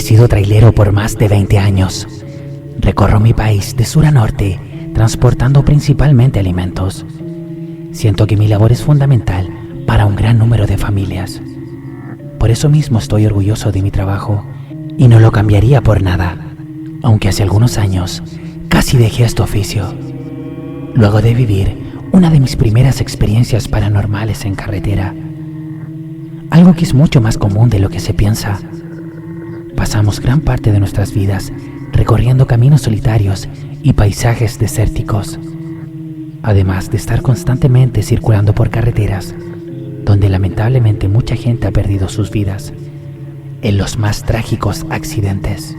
sido trailero por más de 20 años. Recorro mi país de sur a norte, transportando principalmente alimentos. Siento que mi labor es fundamental para un gran número de familias. Por eso mismo estoy orgulloso de mi trabajo y no lo cambiaría por nada, aunque hace algunos años casi dejé este oficio. Luego de vivir una de mis primeras experiencias paranormales en carretera, algo que es mucho más común de lo que se piensa. Pasamos gran parte de nuestras vidas recorriendo caminos solitarios y paisajes desérticos, además de estar constantemente circulando por carreteras donde lamentablemente mucha gente ha perdido sus vidas en los más trágicos accidentes.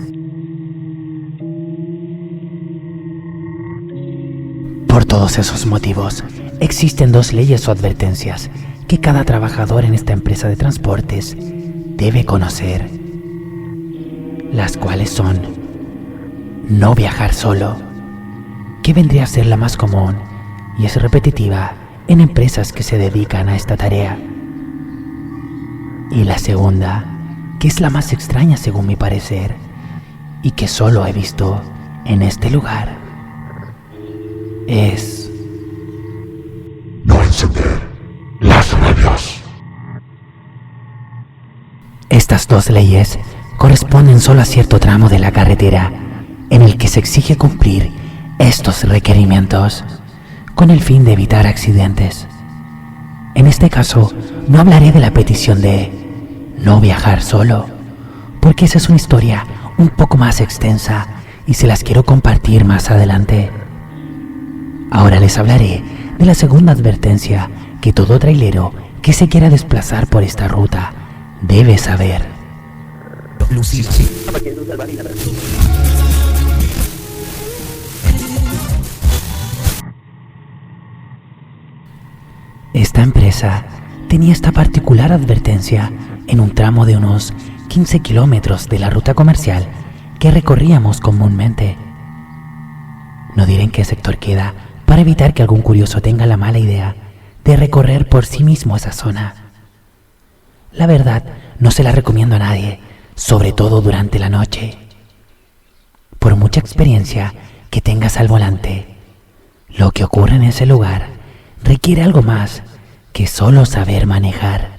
Por todos esos motivos, existen 2 leyes o advertencias que cada trabajador en esta empresa de transportes debe conocer, las cuales son: no viajar solo, que vendría a ser la más común y es repetitiva en empresas que se dedican a esta tarea. Y la segunda, que es la más extraña según mi parecer, y que solo he visto en este lugar, es no encender las radios. Estas 2 leyes corresponden solo a cierto tramo de la carretera en el que se exige cumplir estos requerimientos con el fin de evitar accidentes. En este caso, no hablaré de la petición de no viajar solo, porque esa es una historia un poco más extensa y se las quiero compartir más adelante. Ahora les hablaré de la segunda advertencia que todo trailero que se quiera desplazar por esta ruta debe saber. Esta empresa tenía esta particular advertencia en un tramo de unos 15 kilómetros de la ruta comercial que recorríamos comúnmente. No diré en qué sector queda para evitar que algún curioso tenga la mala idea de recorrer por sí mismo esa zona. La verdad, no se la recomiendo a nadie, sobre todo durante la noche. Por mucha experiencia que tengas al volante, lo que ocurre en ese lugar requiere algo más que solo saber manejar.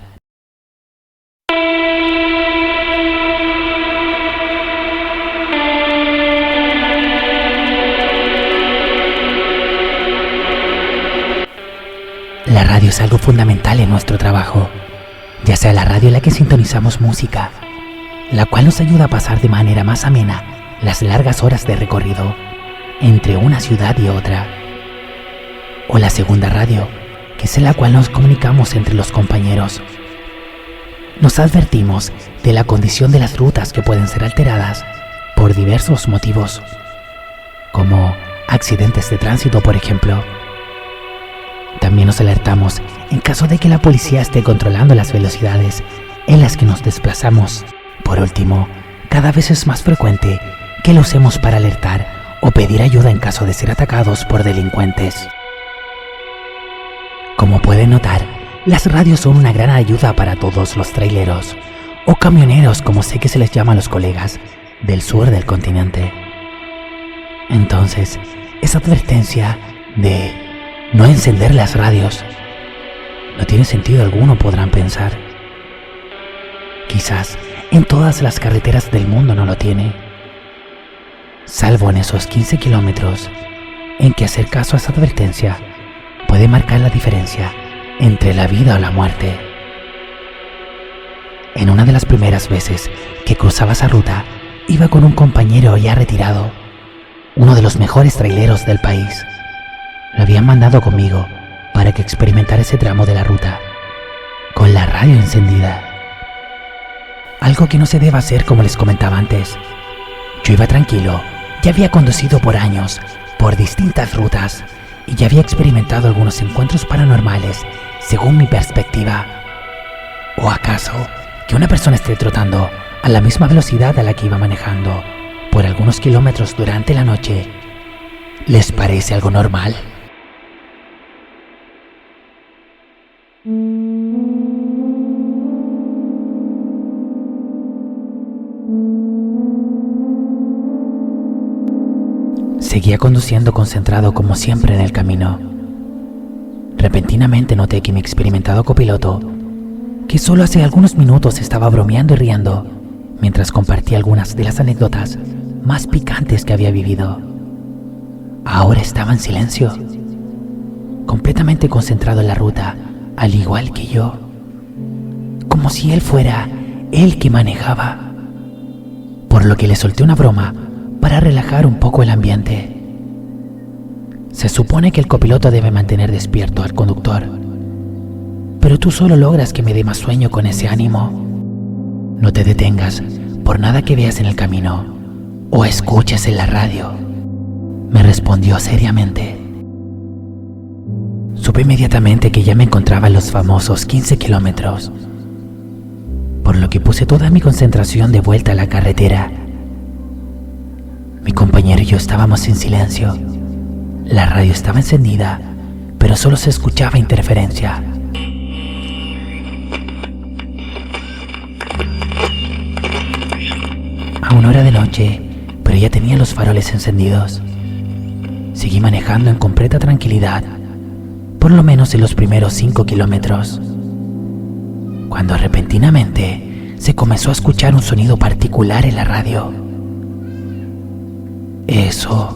La radio es algo fundamental en nuestro trabajo, ya sea la radio en la que sintonizamos música, la cual nos ayuda a pasar de manera más amena las largas horas de recorrido entre una ciudad y otra, o la segunda radio, que es en la cual nos comunicamos entre los compañeros. Nos advertimos de la condición de las rutas que pueden ser alteradas por diversos motivos, como accidentes de tránsito, por ejemplo. También nos alertamos en caso de que la policía esté controlando las velocidades en las que nos desplazamos. Por último, cada vez es más frecuente que lo usemos para alertar o pedir ayuda en caso de ser atacados por delincuentes. Como pueden notar, las radios son una gran ayuda para todos los traileros, o camioneros como sé que se les llama a los colegas del sur del continente. Entonces, esa advertencia de no encender las radios no tiene sentido alguno, podrán pensar. Quizás en todas las carreteras del mundo no lo tiene, salvo en esos 15 kilómetros en que hacer caso a esa advertencia puede marcar la diferencia entre la vida o la muerte. En una de las primeras veces que cruzaba esa ruta, iba con un compañero ya retirado, uno de los mejores traileros del país. Lo habían mandado conmigo para que experimentara ese tramo de la ruta, con la radio encendida. Algo que no se debe hacer, como les comentaba antes. Yo iba tranquilo, ya había conducido por años, por distintas rutas, y ya había experimentado algunos encuentros paranormales, según mi perspectiva. ¿O acaso que una persona esté trotando a la misma velocidad a la que iba manejando por algunos kilómetros durante la noche les parece algo normal? Seguía conduciendo concentrado como siempre en el camino. Repentinamente noté que mi experimentado copiloto, que solo hace algunos minutos estaba bromeando y riendo, mientras compartía algunas de las anécdotas más picantes que había vivido, ahora estaba en silencio, completamente concentrado en la ruta, al igual que yo, como si él fuera el que manejaba, por lo que le solté una broma para relajar un poco el ambiente. Se supone que el copiloto debe mantener despierto al conductor, pero tú solo logras que me dé más sueño con ese ánimo. No te detengas por nada que veas en el camino o escuches en la radio, me respondió seriamente. Supe inmediatamente que ya me encontraba en los famosos 15 kilómetros, por lo que puse toda mi concentración de vuelta a la carretera. Mi compañero y yo estábamos en silencio. La radio estaba encendida, pero solo se escuchaba interferencia. Aún hora de noche, pero ya tenía los faroles encendidos. Seguí manejando en completa tranquilidad, por lo menos en los primeros 5 kilómetros, cuando repentinamente se comenzó a escuchar un sonido particular en la radio. Eso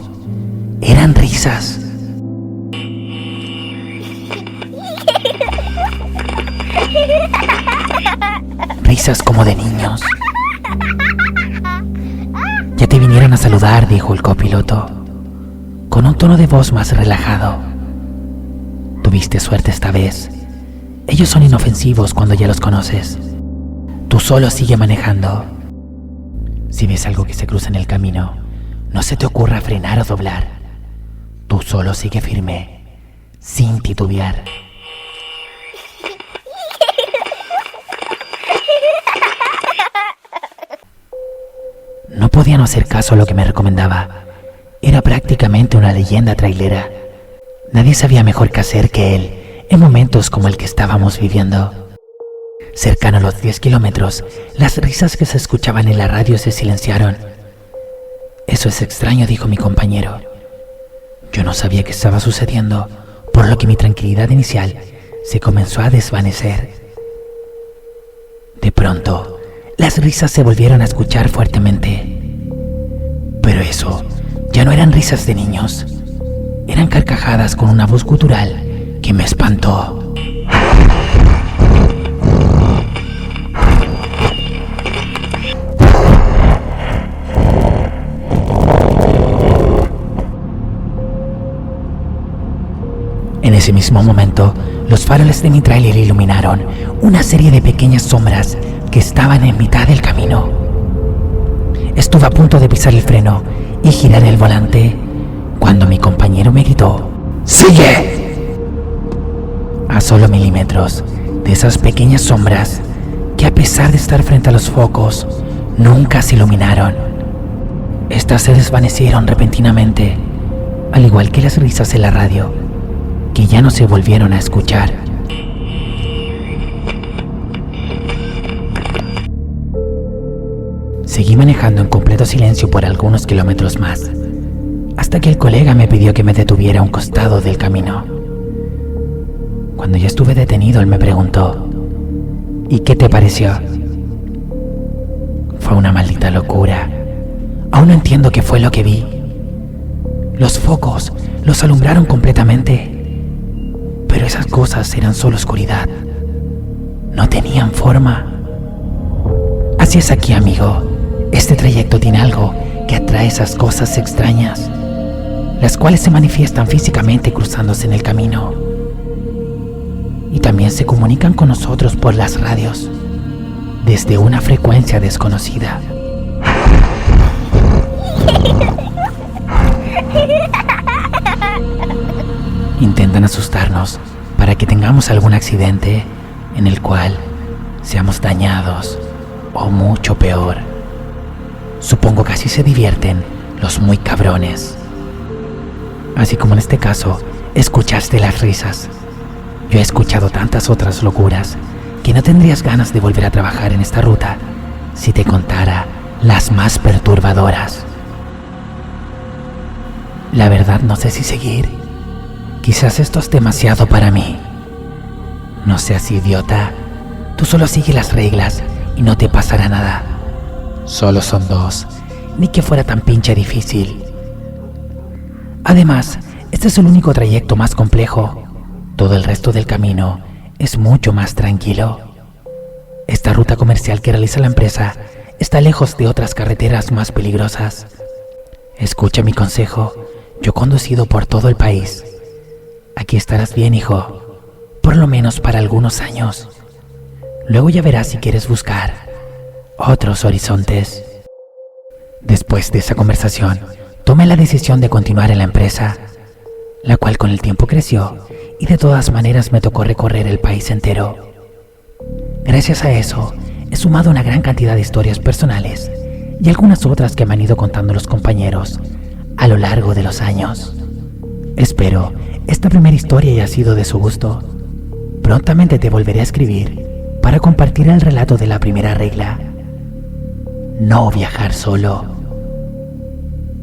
eran risas. Risas como de niños. Ya te vinieron a saludar, dijo el copiloto, con un tono de voz más relajado. Tuviste suerte esta vez. Ellos son inofensivos cuando ya los conoces. Tú solo sigue manejando. Si ves algo que se cruza en el camino, no se te ocurra frenar o doblar. Tú solo sigue firme, sin titubear. No podía no hacer caso a lo que me recomendaba. Era prácticamente una leyenda trailera. Nadie sabía mejor qué hacer que él en momentos como el que estábamos viviendo. Cercano a los 10 kilómetros, las risas que se escuchaban en la radio se silenciaron. Eso es extraño, dijo mi compañero. Yo no sabía qué estaba sucediendo, por lo que mi tranquilidad inicial se comenzó a desvanecer. De pronto, las risas se volvieron a escuchar fuertemente. Pero eso ya no eran risas de niños. Eran carcajadas con una voz gutural que me espantó. En ese mismo momento, los faroles de mi tráiler iluminaron una serie de pequeñas sombras que estaban en mitad del camino. Estuve a punto de pisar el freno y girar el volante cuando mi compañero me gritó: ¡sigue! A solo milímetros de esas pequeñas sombras que, a pesar de estar frente a los focos, nunca se iluminaron. Estas se desvanecieron repentinamente, al igual que las risas en la radio, que ya no se volvieron a escuchar. Seguí manejando en completo silencio por algunos kilómetros más, hasta que el colega me pidió que me detuviera a un costado del camino. Cuando ya estuve detenido, él me preguntó: ¿y qué te pareció? Fue una maldita locura. Aún no entiendo qué fue lo que vi. Los focos los alumbraron completamente, pero esas cosas eran solo oscuridad. No tenían forma. Así es aquí, amigo. Este trayecto tiene algo que atrae esas cosas extrañas, las cuales se manifiestan físicamente cruzándose en el camino. Y también se comunican con nosotros por las radios, desde una frecuencia desconocida. Intentan asustarnos para que tengamos algún accidente en el cual seamos dañados o mucho peor. Supongo que así se divierten los muy cabrones. Así como en este caso, escuchaste las risas. Yo he escuchado tantas otras locuras que no tendrías ganas de volver a trabajar en esta ruta si te contara las más perturbadoras. La verdad no sé si seguir. Quizás esto es demasiado para mí. No seas idiota. Tú solo sigue las reglas y no te pasará nada. Solo son 2. Ni que fuera tan pinche difícil. Además, este es el único trayecto más complejo. Todo el resto del camino es mucho más tranquilo. Esta ruta comercial que realiza la empresa está lejos de otras carreteras más peligrosas. Escucha mi consejo. Yo he conducido por todo el país. Aquí estarás bien, hijo. Por lo menos para algunos años. Luego ya verás si quieres buscar otros horizontes. Después de esa conversación, tomé la decisión de continuar en la empresa, la cual con el tiempo creció y de todas maneras me tocó recorrer el país entero. Gracias a eso, he sumado una gran cantidad de historias personales y algunas otras que me han ido contando los compañeros a lo largo de los años. Espero esta primera historia haya sido de su gusto. Prontamente te volveré a escribir para compartir el relato de la primera regla: no viajar solo.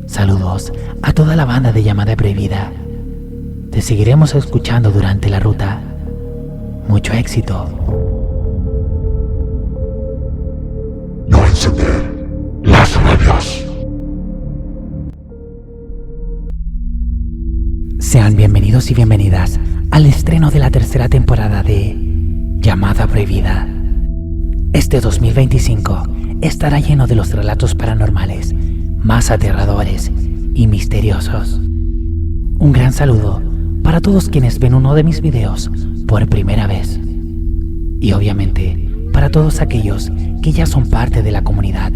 Saludos a toda la banda de Llamada Prohibida. Te seguiremos escuchando durante la ruta. Mucho éxito. No encender las rabias. Sean bienvenidos y bienvenidas al estreno de la tercera temporada de Llamada Prohibida. Este 2025 estará lleno de los relatos paranormales más aterradores y misteriosos. Un gran saludo para todos quienes ven uno de mis videos por primera vez. Y obviamente para todos aquellos que ya son parte de la comunidad.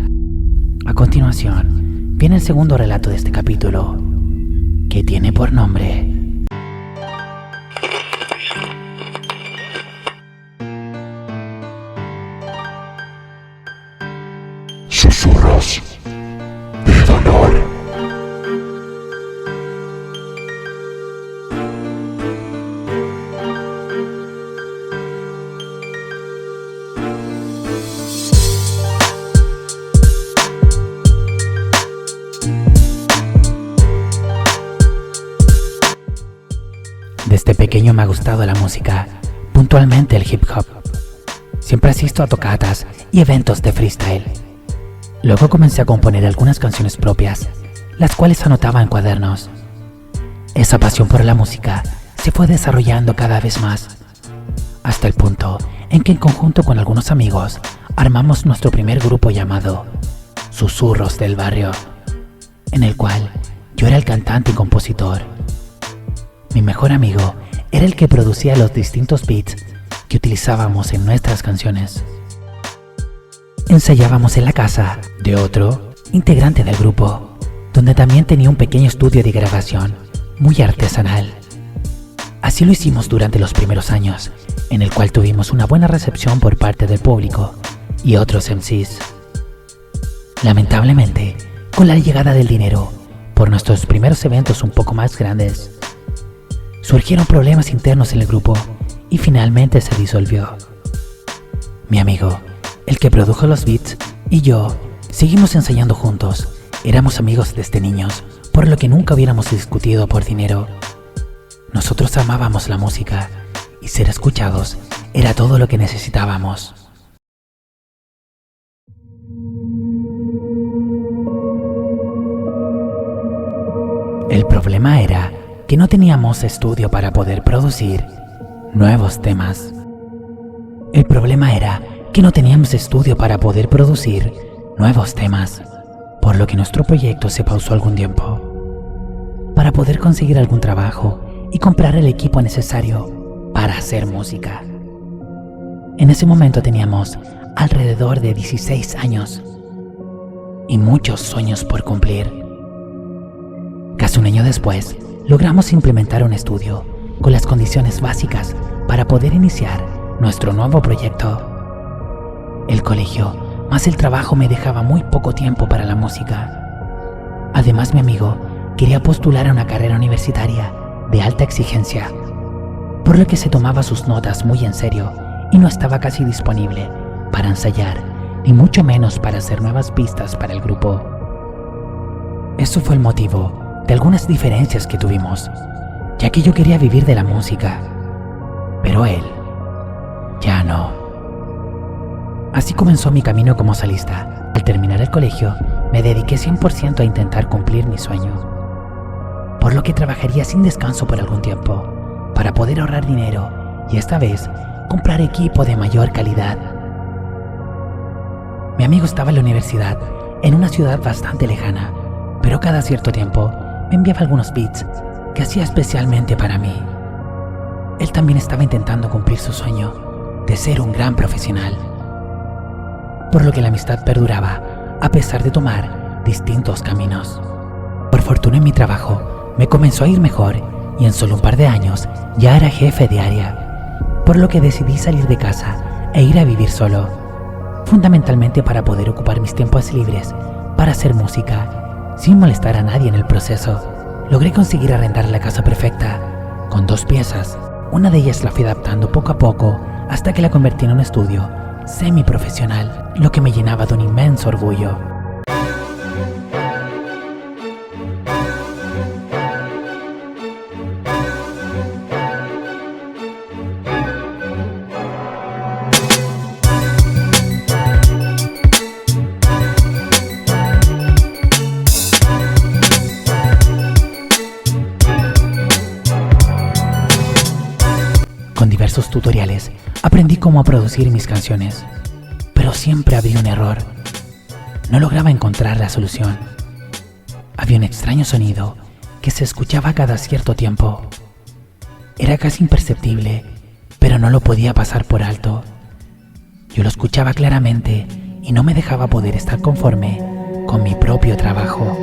A continuación, viene el segundo relato de este capítulo, que tiene por nombre Susurros de dolor. Desde pequeño me ha gustado la música, puntualmente el hip hop. Siempre asisto a tocatas y eventos de freestyle. Luego comencé a componer algunas canciones propias, las cuales anotaba en cuadernos. Esa pasión por la música se fue desarrollando cada vez más, hasta el punto en que en conjunto con algunos amigos armamos nuestro primer grupo llamado Susurros del Barrio, en el cual yo era el cantante y compositor. Mi mejor amigo era el que producía los distintos beats que utilizábamos en nuestras canciones. Ensayábamos en la casa de otro integrante del grupo, donde también tenía un pequeño estudio de grabación muy artesanal. Así lo hicimos durante los primeros años, en el cual tuvimos una buena recepción por parte del público y otros MCs. Lamentablemente, con la llegada del dinero, por nuestros primeros eventos un poco más grandes, surgieron problemas internos en el grupo y finalmente se disolvió. Mi amigo, el que produjo los beats, y yo seguimos ensayando juntos. Éramos amigos desde niños, por lo que nunca hubiéramos discutido por dinero. Nosotros amábamos la música y ser escuchados era todo lo que necesitábamos. El problema era que no teníamos estudio para poder producir nuevos temas. Por lo que nuestro proyecto se pausó algún tiempo, para poder conseguir algún trabajo y comprar el equipo necesario para hacer música. En ese momento teníamos alrededor de 16 años y muchos sueños por cumplir. Casi un año después, logramos implementar un estudio con las condiciones básicas para poder iniciar nuestro nuevo proyecto. El colegio más el trabajo me dejaba muy poco tiempo para la música. Además, mi amigo quería postular a una carrera universitaria de alta exigencia, por lo que se tomaba sus notas muy en serio y no estaba casi disponible para ensayar, ni mucho menos para hacer nuevas pistas para el grupo. Eso fue el motivo de algunas diferencias que tuvimos, ya que yo quería vivir de la música, pero él ya no. Así comenzó mi camino como solista. Al terminar el colegio, me dediqué 100% a intentar cumplir mi sueño, por lo que trabajaría sin descanso por algún tiempo, para poder ahorrar dinero y esta vez comprar equipo de mayor calidad. Mi amigo estaba en la universidad, en una ciudad bastante lejana, pero cada cierto tiempo me enviaba algunos beats que hacía especialmente para mí. Él también estaba intentando cumplir su sueño de ser un gran profesional, por lo que la amistad perduraba a pesar de tomar distintos caminos. Por fortuna en mi trabajo me comenzó a ir mejor y en solo un par de años ya era jefe de área, por lo que decidí salir de casa e ir a vivir solo, fundamentalmente para poder ocupar mis tiempos libres para hacer música sin molestar a nadie en el proceso. Logré conseguir arrendar la casa perfecta con 2 piezas. Una de ellas la fui adaptando poco a poco hasta que la convertí en un estudio semiprofesional, lo que me llenaba de un inmenso orgullo. Con diversos tutoriales aprendí cómo producir mis canciones, pero siempre había un error. No lograba encontrar la solución. Había un extraño sonido que se escuchaba cada cierto tiempo. Era casi imperceptible, pero no lo podía pasar por alto. Yo lo escuchaba claramente y no me dejaba poder estar conforme con mi propio trabajo.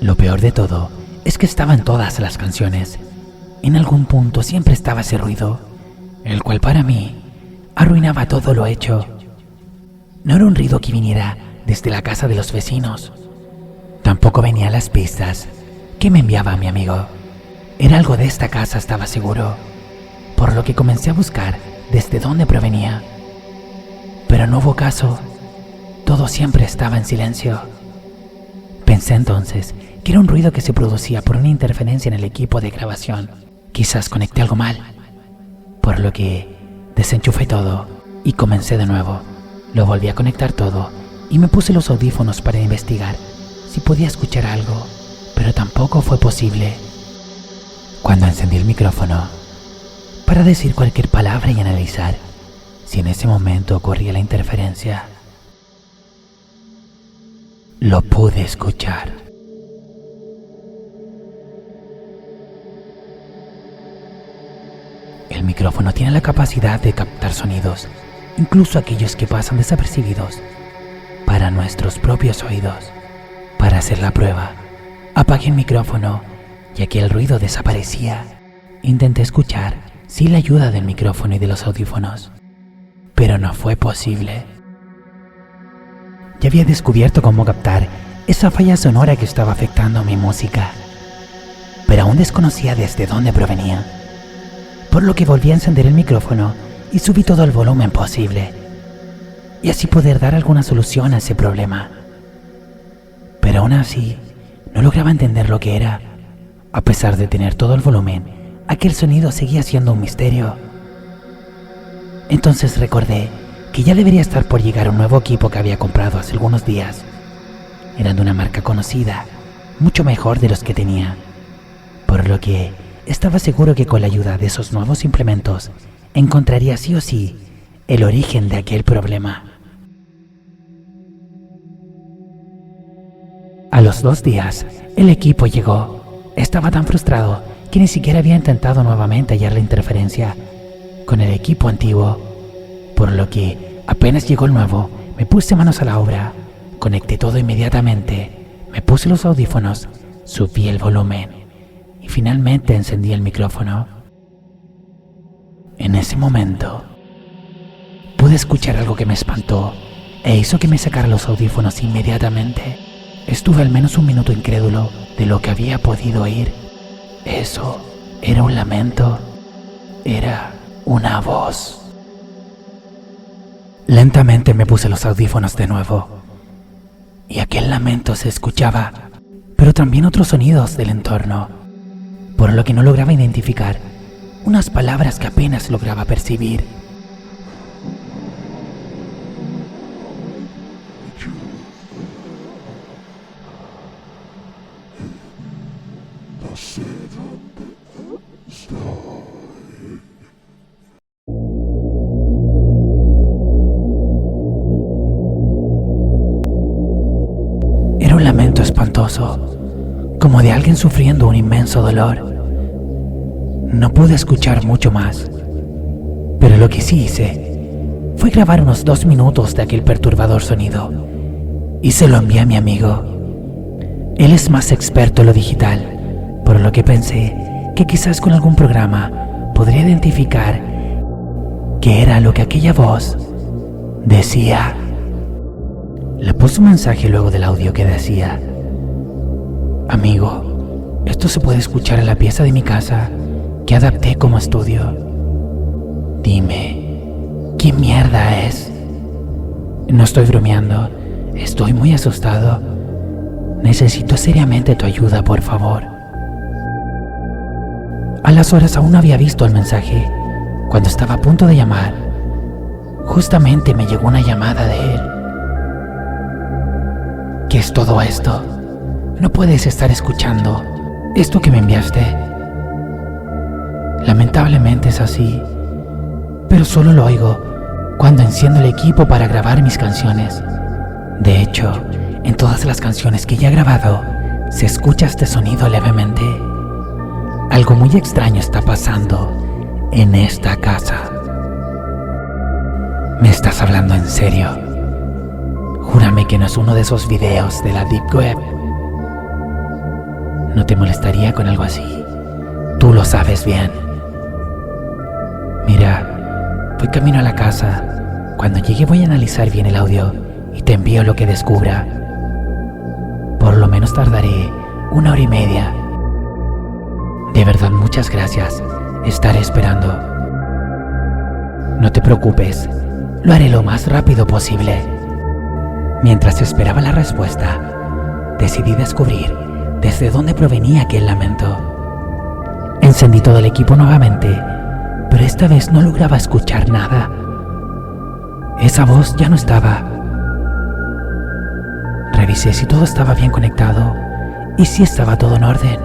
Lo peor de todo es que estaba en todas las canciones. En algún punto siempre estaba ese ruido, el cual para mí arruinaba todo lo hecho. No era un ruido que viniera desde la casa de los vecinos. Tampoco venían las pistas que me enviaba mi amigo. Era algo de esta casa, estaba seguro, por lo que comencé a buscar desde dónde provenía. Pero no hubo caso. Todo siempre estaba en silencio. Pensé entonces que era un ruido que se producía por una interferencia en el equipo de grabación. Quizás conecté algo mal, por lo que desenchufé todo y comencé de nuevo. Lo volví a conectar todo y me puse los audífonos para investigar si podía escuchar algo, pero tampoco fue posible. Cuando encendí el micrófono para decir cualquier palabra y analizar si en ese momento ocurría la interferencia, lo pude escuchar. El micrófono tiene la capacidad de captar sonidos, incluso aquellos que pasan desapercibidos, para nuestros propios oídos. Para hacer la prueba, apagué el micrófono y aquí el ruido desaparecía. Intenté escuchar sin la ayuda del micrófono y de los audífonos, pero no fue posible. Ya había descubierto cómo captar esa falla sonora que estaba afectando mi música, pero aún desconocía desde dónde provenía, por lo que volví a encender el micrófono y subí todo el volumen posible, y así poder dar alguna solución a ese problema. Pero aún así, no lograba entender lo que era. A pesar de tener todo el volumen, aquel sonido seguía siendo un misterio. Entonces recordé que ya debería estar por llegar un nuevo equipo que había comprado hace algunos días. Eran de una marca conocida, mucho mejor de los que tenía, por lo que estaba seguro que con la ayuda de esos nuevos implementos encontraría sí o sí el origen de aquel problema. A los 2 días, el equipo llegó. Estaba tan frustrado que ni siquiera había intentado nuevamente hallar la interferencia con el equipo antiguo, por lo que apenas llegó el nuevo, me puse manos a la obra, conecté todo inmediatamente, me puse los audífonos, subí el volumen y finalmente encendí el micrófono. En ese momento, pude escuchar algo que me espantó e hizo que me sacara los audífonos inmediatamente. Estuve al menos un minuto incrédulo de lo que había podido oír. Eso era un lamento, era una voz. Lentamente me puse los audífonos de nuevo y aquel lamento se escuchaba, pero también otros sonidos del entorno, por lo que no lograba identificar unas palabras que apenas lograba percibir. No sé dónde estoy. Era un lamento espantoso, como de alguien sufriendo un inmenso dolor. No pude escuchar mucho más, pero lo que sí hice fue grabar unos 2 minutos de aquel perturbador sonido y se lo envié a mi amigo. Él es más experto en lo digital, por lo que pensé que quizás con algún programa podría identificar qué era lo que aquella voz decía. Le puse un mensaje luego del audio que decía: amigo, esto se puede escuchar en la pieza de mi casa que adapté como estudio. Dime, ¿qué mierda es? No estoy bromeando, estoy muy asustado. Necesito seriamente tu ayuda, por favor. A las horas aún no había visto el mensaje. Cuando estaba a punto de llamar, justamente me llegó una llamada de él. ¿Qué es todo esto? No puedes estar escuchando esto que me enviaste. Lamentablemente es así, pero solo lo oigo cuando enciendo el equipo para grabar mis canciones. De hecho, en todas las canciones que ya he grabado, se escucha este sonido levemente. Algo muy extraño está pasando en esta casa. ¿Me estás hablando en serio? Júrame que no es uno de esos videos de la Deep Web. ¿No te molestaría con algo así? Tú lo sabes bien. Mira, voy camino a la casa. Cuando llegue voy a analizar bien el audio y te envío lo que descubra. Por lo menos tardaré 1 hora y media. De verdad, muchas gracias. Estaré esperando. No te preocupes, lo haré lo más rápido posible. Mientras esperaba la respuesta, decidí descubrir desde dónde provenía aquel lamento. Encendí todo el equipo nuevamente, pero esta vez no lograba escuchar nada. Esa voz ya no estaba. Revisé si todo estaba bien conectado y si estaba todo en orden,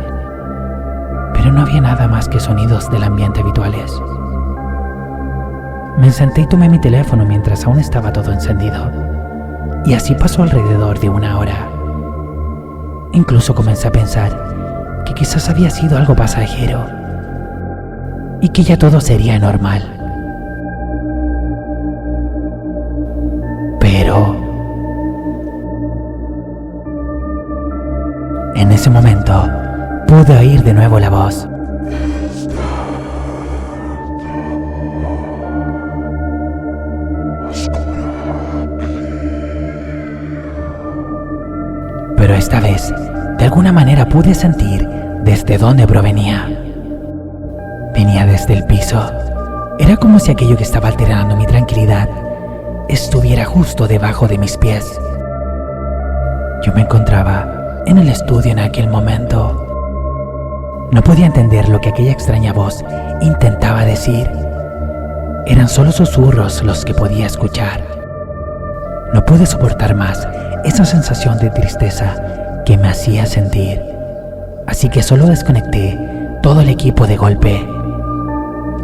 pero no había nada más que sonidos del ambiente habituales. Me senté y tomé mi teléfono mientras aún estaba todo encendido, y así pasó alrededor de 1 hora. Incluso comencé a pensar que quizás había sido algo pasajero y que ya todo sería normal. Pero en ese momento pude oír de nuevo la voz. Pero esta vez, de alguna manera pude sentir desde dónde provenía. Venía desde el piso. Era como si aquello que estaba alterando mi tranquilidad estuviera justo debajo de mis pies. Yo me encontraba en el estudio en aquel momento. No podía entender lo que aquella extraña voz intentaba decir. Eran solo susurros los que podía escuchar. No pude soportar más esa sensación de tristeza que me hacía sentir. Así que solo desconecté todo el equipo de golpe.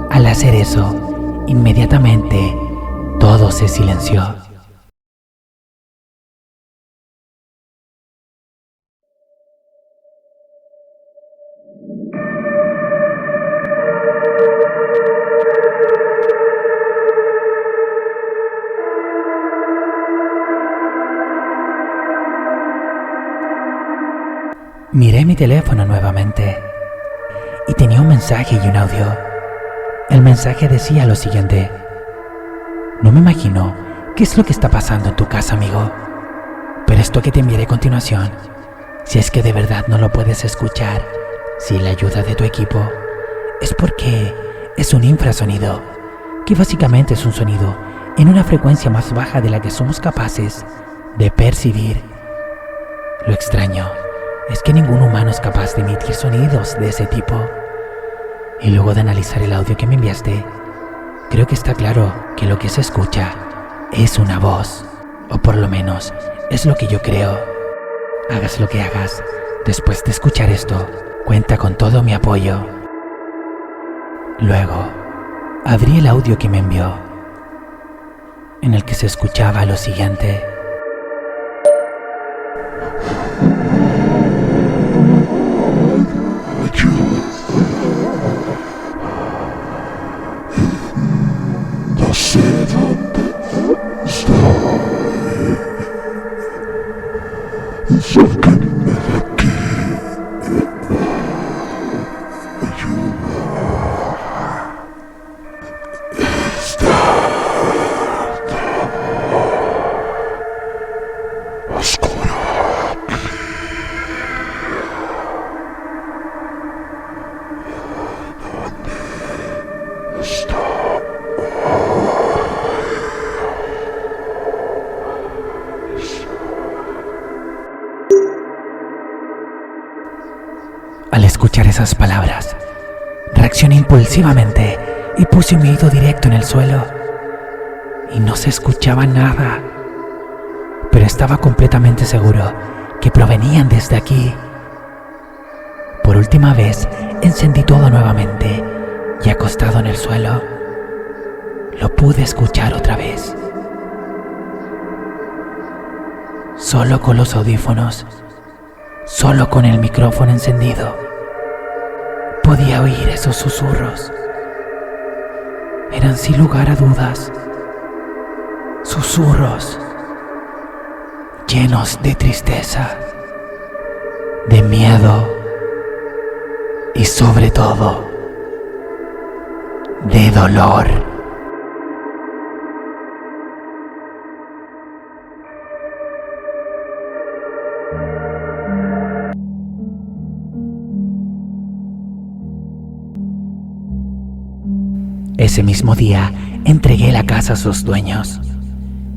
Al hacer eso, inmediatamente todo se silenció. Miré mi teléfono nuevamente y tenía un mensaje y un audio. El mensaje decía lo siguiente: no me imagino qué es lo que está pasando en tu casa, amigo, pero esto que te enviaré a continuación, si es que de verdad no lo puedes escuchar sin la ayuda de tu equipo, es porque es un infrasonido, que básicamente es un sonido en una frecuencia más baja de la que somos capaces de percibir. Lo extraño es que ningún humano es capaz de emitir sonidos de ese tipo. Y luego de analizar el audio que me enviaste, creo que está claro que lo que se escucha es una voz, o por lo menos es lo que yo creo. Hagas lo que hagas, después de escuchar esto, cuenta con todo mi apoyo. Luego, abrí el audio que me envió, en el que se escuchaba lo siguiente. No sé dónde estoy. Sáquenme de aquí. Al escuchar esas palabras, reaccioné impulsivamente y puse mi oído directo en el suelo. Y no se escuchaba nada, pero estaba completamente seguro que provenían desde aquí. Por última vez, encendí todo nuevamente y acostado en el suelo, lo pude escuchar otra vez. Solo con los audífonos, solo con el micrófono encendido, podía oír esos susurros. Eran sin lugar a dudas susurros llenos de tristeza, de miedo y sobre todo de dolor. Ese mismo día entregué la casa a sus dueños.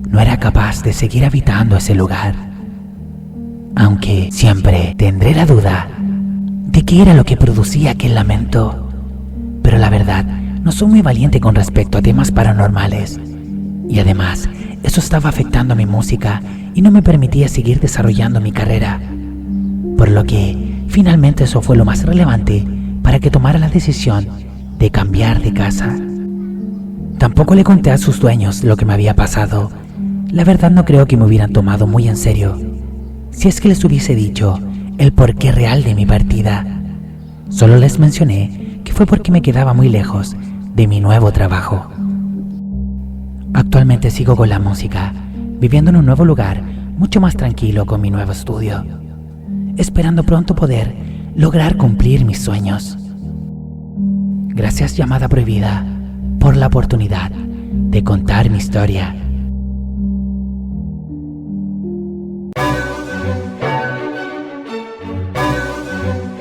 No era capaz de seguir habitando ese lugar, aunque siempre tendré la duda de qué era lo que producía aquel lamento. Pero la verdad, no soy muy valiente con respecto a temas paranormales. Y además, eso estaba afectando a mi música y no me permitía seguir desarrollando mi carrera. Por lo que, finalmente eso fue lo más relevante para que tomara la decisión de cambiar de casa. Tampoco le conté a sus dueños lo que me había pasado. La verdad no creo que me hubieran tomado muy en serio si es que les hubiese dicho el porqué real de mi partida. Solo les mencioné que fue porque me quedaba muy lejos de mi nuevo trabajo. Actualmente sigo con la música, viviendo en un nuevo lugar mucho más tranquilo con mi nuevo estudio, esperando pronto poder lograr cumplir mis sueños. Gracias, llamada prohibida, por la oportunidad de contar mi historia.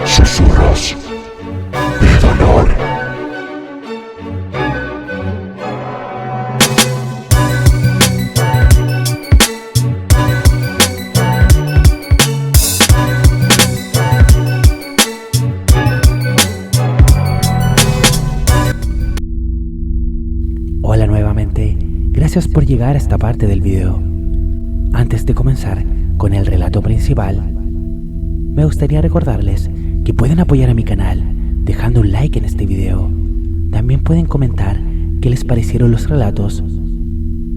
Susurros de dolor. Hola nuevamente, gracias por llegar a esta parte del video. Antes de comenzar con el relato principal, me gustaría recordarles que pueden apoyar a mi canal dejando un like en este video. También pueden comentar qué les parecieron los relatos,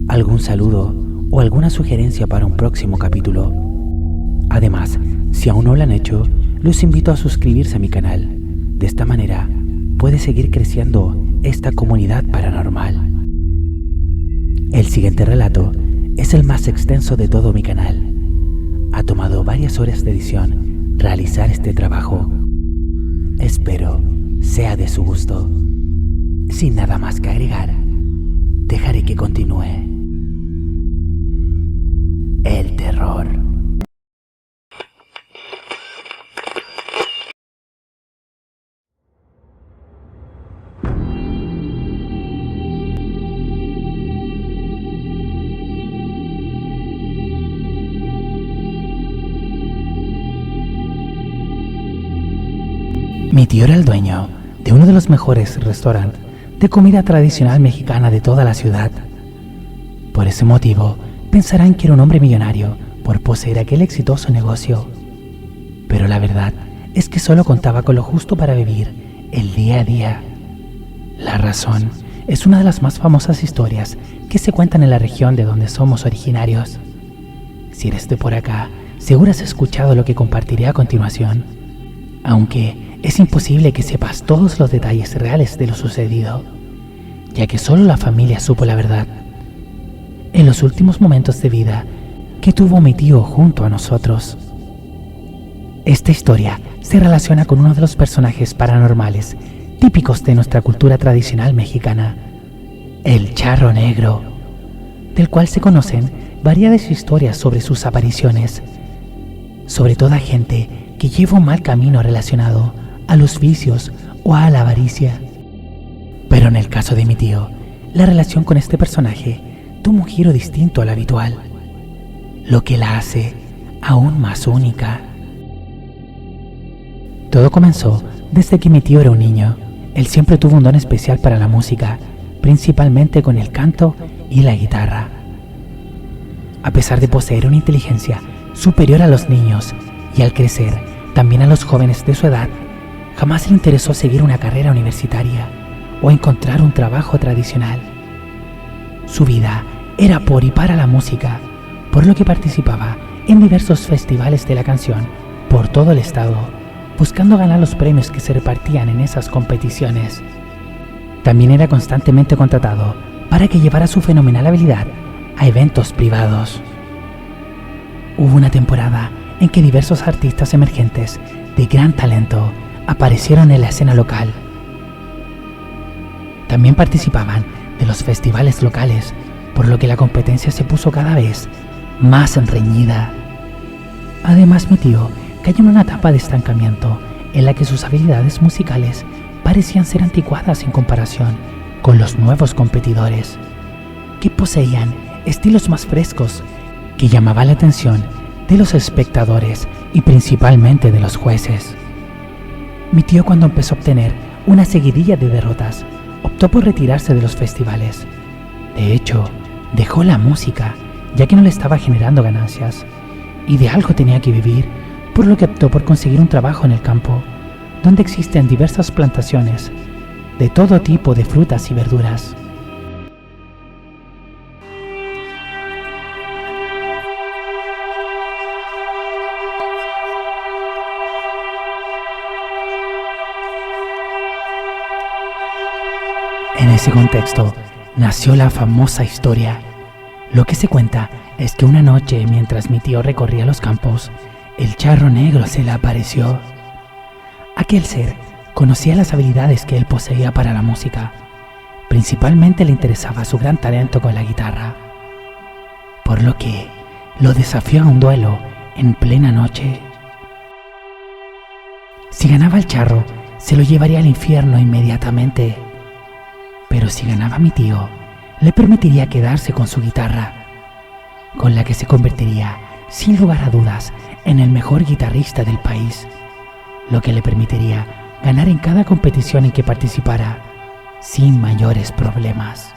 algún saludo o alguna sugerencia para un próximo capítulo. Además, si aún no lo han hecho, los invito a suscribirse a mi canal. De esta manera, puede seguir creciendo esta comunidad paranormal. El siguiente relato es el más extenso de todo mi canal. Ha tomado varias horas de edición realizar este trabajo. Espero sea de su gusto. Sin nada más que agregar, dejaré que continúe el terror. Mi tío era el dueño de uno de los mejores restaurantes de comida tradicional mexicana de toda la ciudad. Por ese motivo, pensarán que era un hombre millonario por poseer aquel exitoso negocio. Pero la verdad es que solo contaba con lo justo para vivir el día a día. La razón es una de las más famosas historias que se cuentan en la región de donde somos originarios. Si eres de por acá, seguro has escuchado lo que compartiré a continuación, aunque es imposible que sepas todos los detalles reales de lo sucedido, ya que solo la familia supo la verdad. En los últimos momentos de vida que tuvo mi tío junto a nosotros. Esta historia se relaciona con uno de los personajes paranormales típicos de nuestra cultura tradicional mexicana, el Charro Negro, del cual se conocen variadas historias sobre sus apariciones, sobre todo a gente que lleva un mal camino relacionado a los vicios o a la avaricia. Pero en el caso de mi tío, la relación con este personaje toma un giro distinto al habitual, lo que la hace aún más única. Todo comenzó desde que mi tío era un niño. Él siempre tuvo un don especial para la música, principalmente con el canto y la guitarra. A pesar de poseer una inteligencia superior a los niños y al crecer también a los jóvenes de su edad, jamás le interesó seguir una carrera universitaria o encontrar un trabajo tradicional. Su vida era por y para la música, por lo que participaba en diversos festivales de la canción por todo el estado, buscando ganar los premios que se repartían en esas competiciones. También era constantemente contratado para que llevara su fenomenal habilidad a eventos privados. Hubo una temporada en que diversos artistas emergentes de gran talento aparecieron en la escena local. También participaban de los festivales locales, por lo que la competencia se puso cada vez más reñida. Además, mi tío cayó en una etapa de estancamiento en la que sus habilidades musicales parecían ser anticuadas en comparación con los nuevos competidores, que poseían estilos más frescos que llamaban la atención de los espectadores y principalmente de los jueces. Mi tío, cuando empezó a obtener una seguidilla de derrotas, optó por retirarse de los festivales. De hecho, dejó la música ya que no le estaba generando ganancias y de algo tenía que vivir, por lo que optó por conseguir un trabajo en el campo, donde existen diversas plantaciones de todo tipo de frutas y verduras. En ese contexto nació la famosa historia. Lo que se cuenta es que una noche, mientras mi tío recorría los campos, el Charro Negro se le apareció. Aquel ser conocía las habilidades que él poseía para la música. Principalmente le interesaba su gran talento con la guitarra, por lo que lo desafió a un duelo en plena noche. Si ganaba el charro, se lo llevaría al infierno inmediatamente. Pero si ganaba mi tío, le permitiría quedarse con su guitarra, con la que se convertiría, sin lugar a dudas, en el mejor guitarrista del país, lo que le permitiría ganar en cada competición en que participara, sin mayores problemas.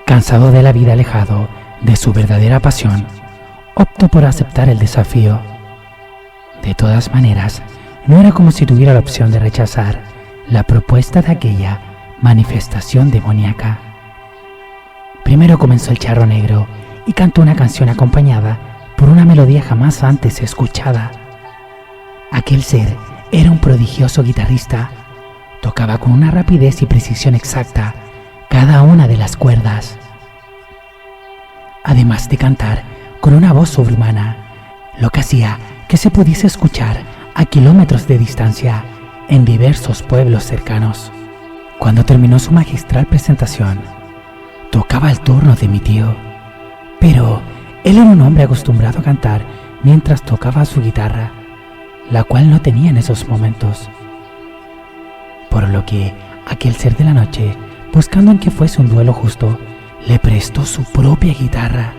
Cansado de la vida, alejado de su verdadera pasión, optó por aceptar el desafío. De todas maneras, no era como si tuviera la opción de rechazar la propuesta de aquella manifestación demoníaca. Primero comenzó el Charro Negro y cantó una canción acompañada por una melodía jamás antes escuchada. Aquel ser era un prodigioso guitarrista. Tocaba con una rapidez y precisión exacta cada una de las cuerdas, además de cantar con una voz sobrehumana, lo que hacía que se pudiese escuchar a kilómetros de distancia en diversos pueblos cercanos. Cuando terminó su magistral presentación, tocaba el turno de mi tío, pero él era un hombre acostumbrado a cantar mientras tocaba su guitarra, la cual no tenía en esos momentos. Por lo que aquel ser de la noche, buscando en que fuese un duelo justo, le prestó su propia guitarra,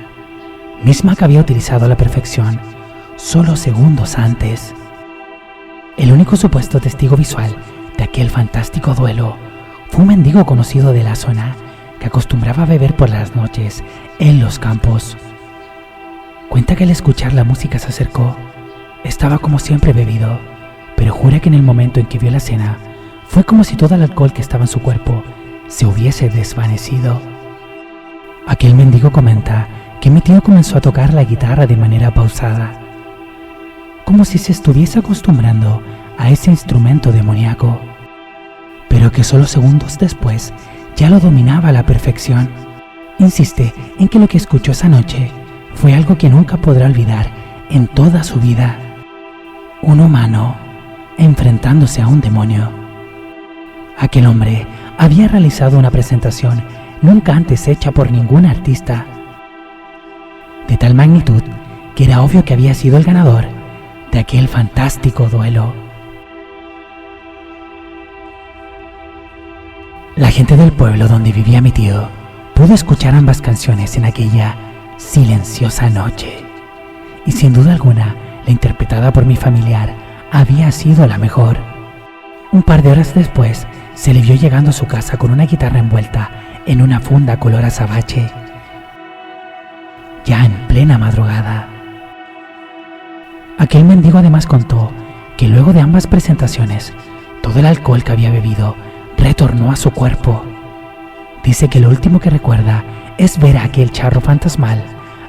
misma que había utilizado a la perfección solo segundos antes. El único supuesto testigo visual de aquel fantástico duelo fue un mendigo conocido de la zona que acostumbraba a beber por las noches en los campos. Cuenta que al escuchar la música se acercó. Estaba como siempre bebido, pero jura que en el momento en que vio la escena fue como si todo el alcohol que estaba en su cuerpo se hubiese desvanecido. Aquel mendigo comenta que mi tío comenzó a tocar la guitarra de manera pausada, como si se estuviese acostumbrando a ese instrumento demoníaco, pero que solo segundos después ya lo dominaba a la perfección. Insiste en que lo que escuchó esa noche fue algo que nunca podrá olvidar en toda su vida: un humano enfrentándose a un demonio. Aquel hombre había realizado una presentación nunca antes hecha por ningún artista, de tal magnitud que era obvio que había sido el ganador de aquel fantástico duelo. La gente del pueblo donde vivía mi tío pudo escuchar ambas canciones en aquella silenciosa noche, y sin duda alguna la interpretada por mi familiar había sido la mejor. Un par de horas después se le vio llegando a su casa con una guitarra envuelta en una funda color azabache, ya en plena madrugada. Aquel mendigo además contó que luego de ambas presentaciones todo el alcohol que había bebido retornó a su cuerpo. Dice que lo último que recuerda es ver a aquel charro fantasmal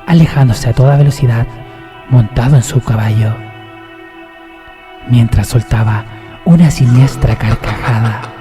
alejándose a toda velocidad montado en su caballo, mientras soltaba una siniestra carcajada.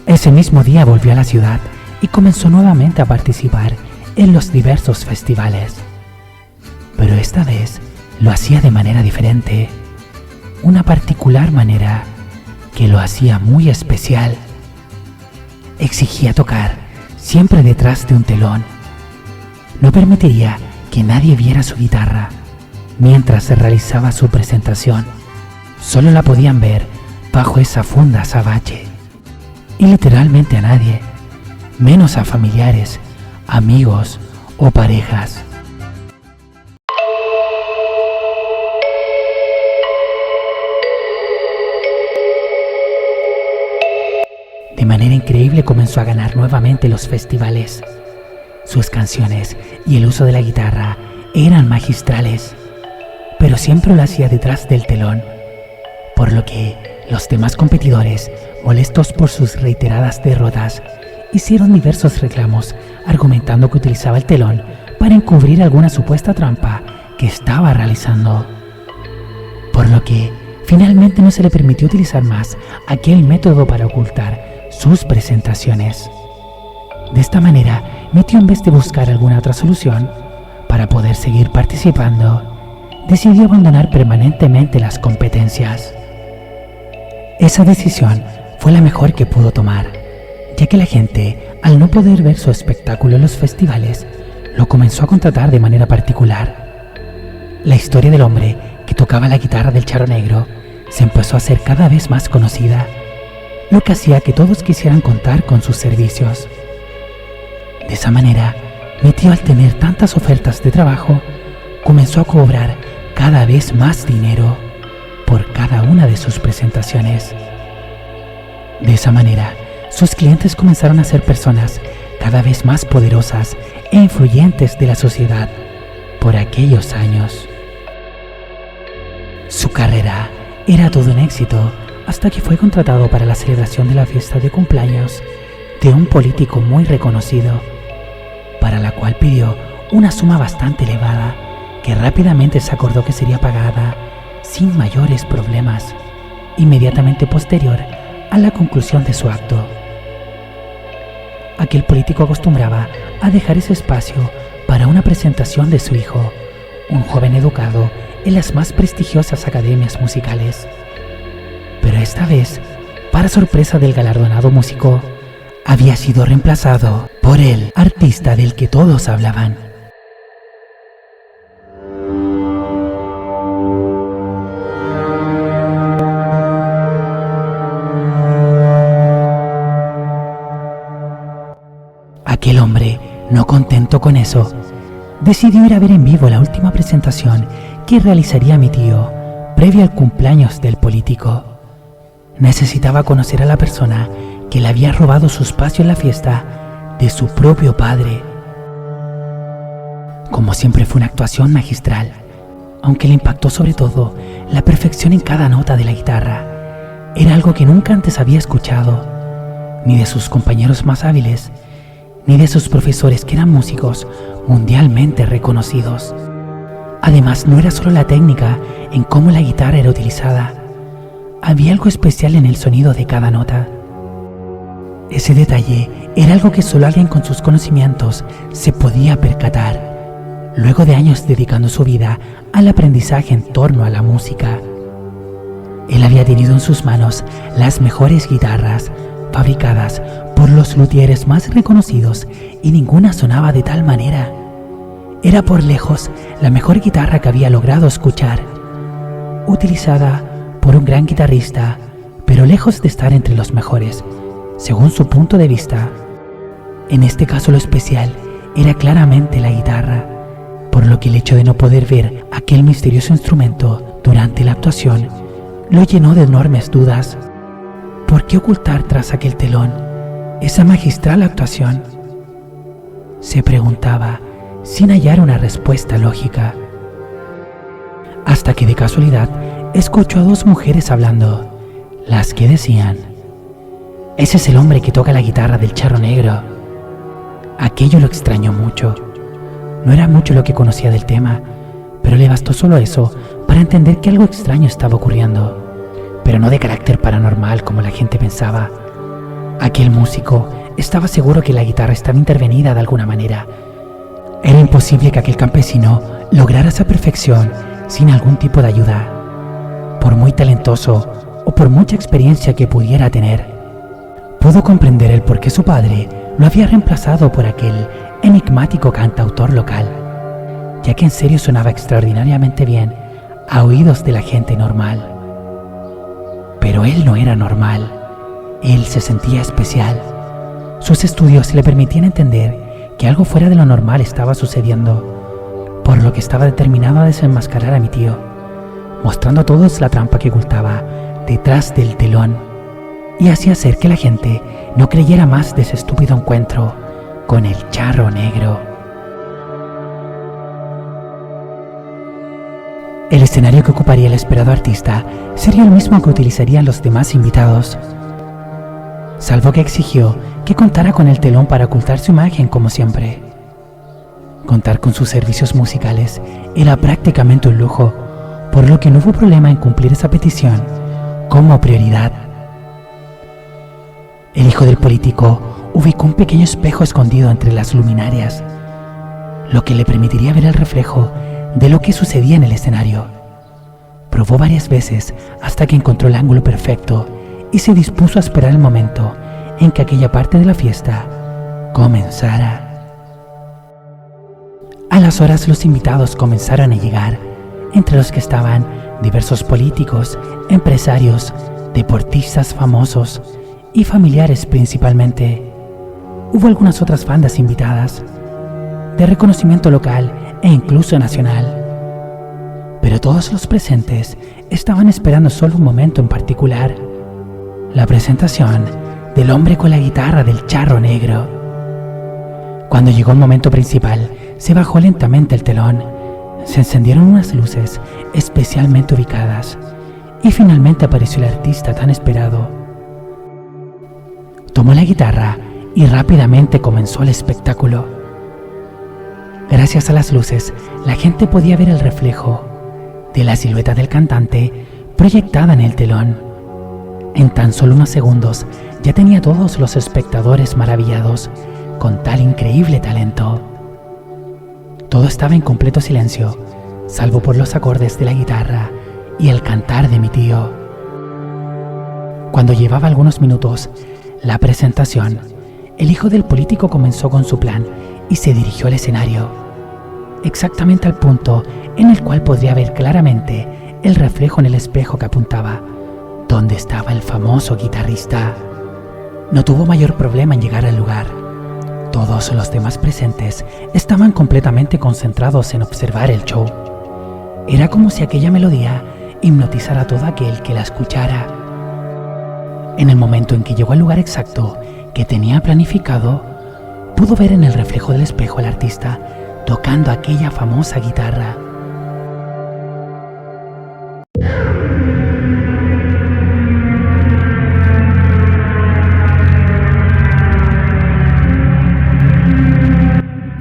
Ese mismo día volvió a la ciudad y comenzó nuevamente a participar en los diversos festivales. Pero esta vez lo hacía de manera diferente, una particular manera que lo hacía muy especial. Exigía tocar siempre detrás de un telón. No permitiría que nadie viera su guitarra mientras se realizaba su presentación. Solo la podían ver bajo esa funda azabache. Y literalmente a nadie, menos a familiares, amigos o parejas. De manera increíble comenzó a ganar nuevamente los festivales. Sus canciones y el uso de la guitarra eran magistrales, pero siempre lo hacía detrás del telón, por lo que los demás competidores, molestos por sus reiteradas derrotas, hicieron diversos reclamos argumentando que utilizaba el telón para encubrir alguna supuesta trampa que estaba realizando, por lo que finalmente no se le permitió utilizar más aquel método para ocultar sus presentaciones. De esta manera, mi tío, en vez de buscar alguna otra solución para poder seguir participando, decidió abandonar permanentemente las competencias. Esa decisión fue la mejor que pudo tomar, ya que la gente, al no poder ver su espectáculo en los festivales, lo comenzó a contratar de manera particular. La historia del hombre que tocaba la guitarra del charro negro se empezó a hacer cada vez más conocida, lo que hacía que todos quisieran contar con sus servicios. De esa manera, mi tío, al tener tantas ofertas de trabajo, comenzó a cobrar cada vez más dinero por cada una de sus presentaciones. De esa manera, sus clientes comenzaron a ser personas cada vez más poderosas e influyentes de la sociedad por aquellos años. Su carrera era todo un éxito hasta que fue contratado para la celebración de la fiesta de cumpleaños de un político muy reconocido, para la cual pidió una suma bastante elevada que rápidamente se acordó que sería pagada sin mayores problemas, inmediatamente posterior a la conclusión de su acto. Aquel político acostumbraba a dejar ese espacio para una presentación de su hijo, un joven educado en las más prestigiosas academias musicales. Pero esta vez, para sorpresa del galardonado músico, había sido reemplazado por el artista del que todos hablaban. contento con eso, decidió ir a ver en vivo la última presentación que realizaría mi tío previo al cumpleaños del político. Necesitaba conocer a la persona que le había robado su espacio en la fiesta de su propio padre. Como siempre, fue una actuación magistral, aunque le impactó sobre todo la perfección en cada nota de la guitarra. Era algo que nunca antes había escuchado, ni de sus compañeros más hábiles, ni de sus profesores que eran músicos mundialmente reconocidos. Además, no era solo la técnica en cómo la guitarra era utilizada, había algo especial en el sonido de cada nota. Ese detalle era algo que solo alguien con sus conocimientos se podía percatar, luego de años dedicando su vida al aprendizaje en torno a la música. Él había tenido en sus manos las mejores guitarras, fabricadas por los luthieres más reconocidos, y ninguna sonaba de tal manera. Era por lejos la mejor guitarra que había logrado escuchar, utilizada por un gran guitarrista, pero lejos de estar entre los mejores, según su punto de vista. En este caso, lo especial era claramente la guitarra, por lo que el hecho de no poder ver aquel misterioso instrumento durante la actuación lo llenó de enormes dudas. ¿Por qué ocultar tras aquel telón esa magistral actuación?, se preguntaba, sin hallar una respuesta lógica. Hasta que de casualidad escuchó a dos mujeres hablando, las que decían: «Ese es el hombre que toca la guitarra del Charro Negro». Aquello lo extrañó mucho. No era mucho lo que conocía del tema, pero le bastó solo eso para entender que algo extraño estaba ocurriendo, pero no de carácter paranormal como la gente pensaba. Aquel músico estaba seguro que la guitarra estaba intervenida de alguna manera. Era imposible que aquel campesino lograra esa perfección sin algún tipo de ayuda, por muy talentoso o por mucha experiencia que pudiera tener. Pudo comprender el por qué su padre lo había reemplazado por aquel enigmático cantautor local, ya que en serio sonaba extraordinariamente bien a oídos de la gente normal. Pero él no era normal, él se sentía especial. Sus estudios le permitían entender que algo fuera de lo normal estaba sucediendo, por lo que estaba determinado a desenmascarar a mi tío, mostrando a todos la trampa que ocultaba detrás del telón, y así hacer que la gente no creyera más de ese estúpido encuentro con el Charro Negro. El escenario que ocuparía el esperado artista sería el mismo que utilizarían los demás invitados, salvo que exigió que contara con el telón para ocultar su imagen como siempre. Contar con sus servicios musicales era prácticamente un lujo, por lo que no hubo problema en cumplir esa petición como prioridad. El hijo del político ubicó un pequeño espejo escondido entre las luminarias, lo que le permitiría ver el reflejo de lo que sucedía en el escenario. Probó varias veces hasta que encontró el ángulo perfecto y se dispuso a esperar el momento en que aquella parte de la fiesta comenzara. A las horas los invitados comenzaron a llegar, entre los que estaban diversos políticos, empresarios, deportistas famosos y familiares principalmente. Hubo algunas otras bandas invitadas, de reconocimiento local e incluso nacional. Pero todos los presentes estaban esperando solo un momento en particular: la presentación del hombre con la guitarra del Charro Negro. Cuando llegó el momento principal, se bajó lentamente el telón, se encendieron unas luces especialmente ubicadas y finalmente apareció el artista tan esperado. Tomó la guitarra y rápidamente comenzó el espectáculo. Gracias a las luces, la gente podía ver el reflejo de la silueta del cantante proyectada en el telón. En tan solo unos segundos ya tenía a todos los espectadores maravillados con tal increíble talento. Todo estaba en completo silencio, salvo por los acordes de la guitarra y el cantar de mi tío. Cuando llevaba algunos minutos la presentación, el hijo del político comenzó con su plan y se dirigió al escenario, exactamente al punto en el cual podría ver claramente el reflejo en el espejo que apuntaba donde estaba el famoso guitarrista. No tuvo mayor problema en llegar al lugar. Todos los demás presentes estaban completamente concentrados en observar el show. Era como si aquella melodía hipnotizara a todo aquel que la escuchara. En el momento en que llegó al lugar exacto que tenía planificado, pudo ver en el reflejo del espejo al artista tocando aquella famosa guitarra.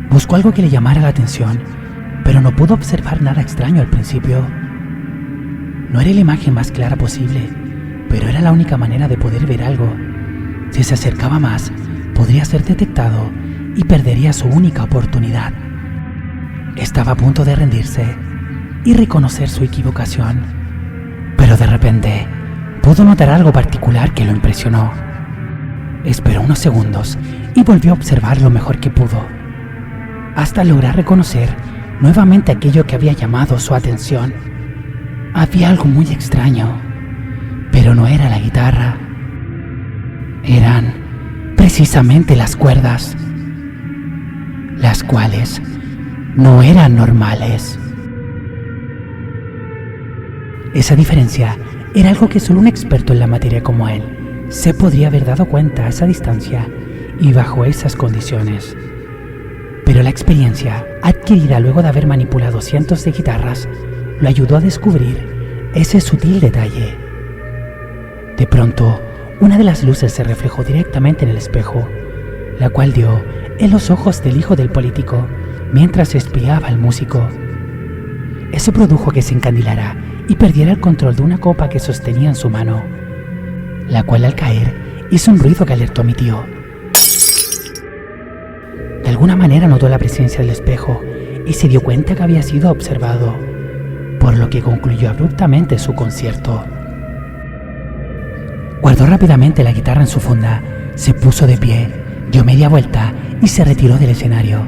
Buscó algo que le llamara la atención, pero no pudo observar nada extraño al principio. No era la imagen más clara posible, pero era la única manera de poder ver algo. Si se acercaba más, podría ser detectado y perdería su única oportunidad. Estaba a punto de rendirse y reconocer su equivocación, pero de repente pudo notar algo particular que lo impresionó. Esperó unos segundos y volvió a observar lo mejor que pudo, hasta lograr reconocer nuevamente aquello que había llamado su atención. Había algo muy extraño, pero no era la guitarra. Eran precisamente las cuerdas, las cuales no eran normales. Esa diferencia era algo que solo un experto en la materia como él se podría haber dado cuenta a esa distancia y bajo esas condiciones. Pero la experiencia, adquirida luego de haber manipulado cientos de guitarras, lo ayudó a descubrir ese sutil detalle. De pronto, una de las luces se reflejó directamente en el espejo, la cual dio en los ojos del hijo del político mientras espiaba al músico. Eso produjo que se encandilara y perdiera el control de una copa que sostenía en su mano, la cual al caer hizo un ruido que alertó a mi tío. De alguna manera notó la presencia del espejo y se dio cuenta que había sido observado, por lo que concluyó abruptamente su concierto. Guardó rápidamente la guitarra en su funda, se puso de pie, dio media vuelta y se retiró del escenario,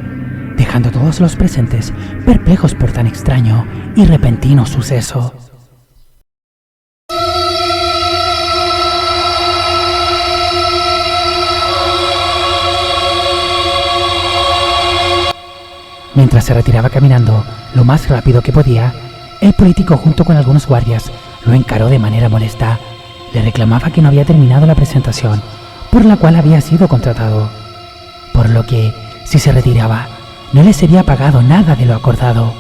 dejando a todos los presentes perplejos por tan extraño y repentino suceso. Mientras se retiraba caminando lo más rápido que podía, el político junto con algunos guardias lo encaró de manera molesta. Le reclamaba que no había terminado la presentación por la cual había sido contratado, por lo que, si se retiraba, no le sería pagado nada de lo acordado.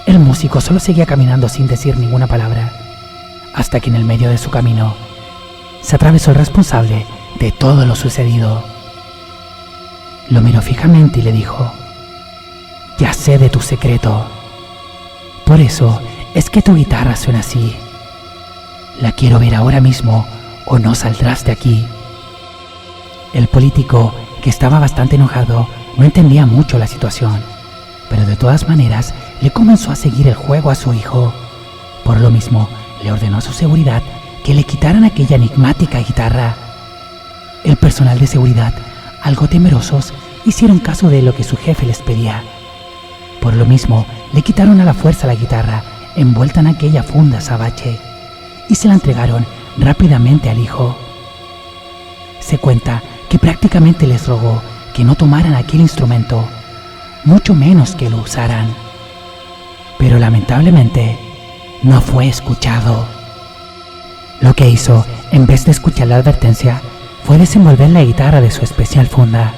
El músico solo seguía caminando sin decir ninguna palabra, hasta que en el medio de su camino se atravesó el responsable de todo lo sucedido. Lo miró fijamente y le dijo: «Ya sé de tu secreto. Por eso es que tu guitarra suena así. La quiero ver ahora mismo o no saldrás de aquí». El político, que estaba bastante enojado, no entendía mucho la situación, pero de todas maneras le comenzó a seguir el juego a su hijo. Por lo mismo, le ordenó a su seguridad que le quitaran aquella enigmática guitarra. El personal de seguridad, algo temerosos, hicieron caso de lo que su jefe les pedía. Por lo mismo, le quitaron a la fuerza la guitarra envuelta en aquella funda azabache y se la entregaron rápidamente al hijo. Se cuenta que prácticamente les rogó que no tomaran aquel instrumento, mucho menos que lo usaran. Pero lamentablemente no fue escuchado. Lo que hizo, en vez de escuchar la advertencia, fue desenvolver la guitarra de su especial funda.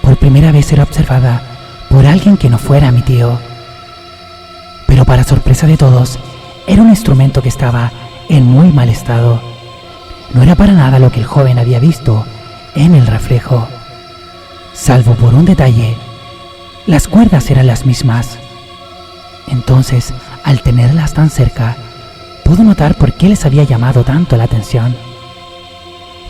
Por primera vez era observada por alguien que no fuera mi tío. Pero para sorpresa de todos, era un instrumento que estaba en muy mal estado. No era para nada lo que el joven había visto en el reflejo. Salvo por un detalle, las cuerdas eran las mismas. Entonces, al tenerlas tan cerca, pudo notar por qué les había llamado tanto la atención.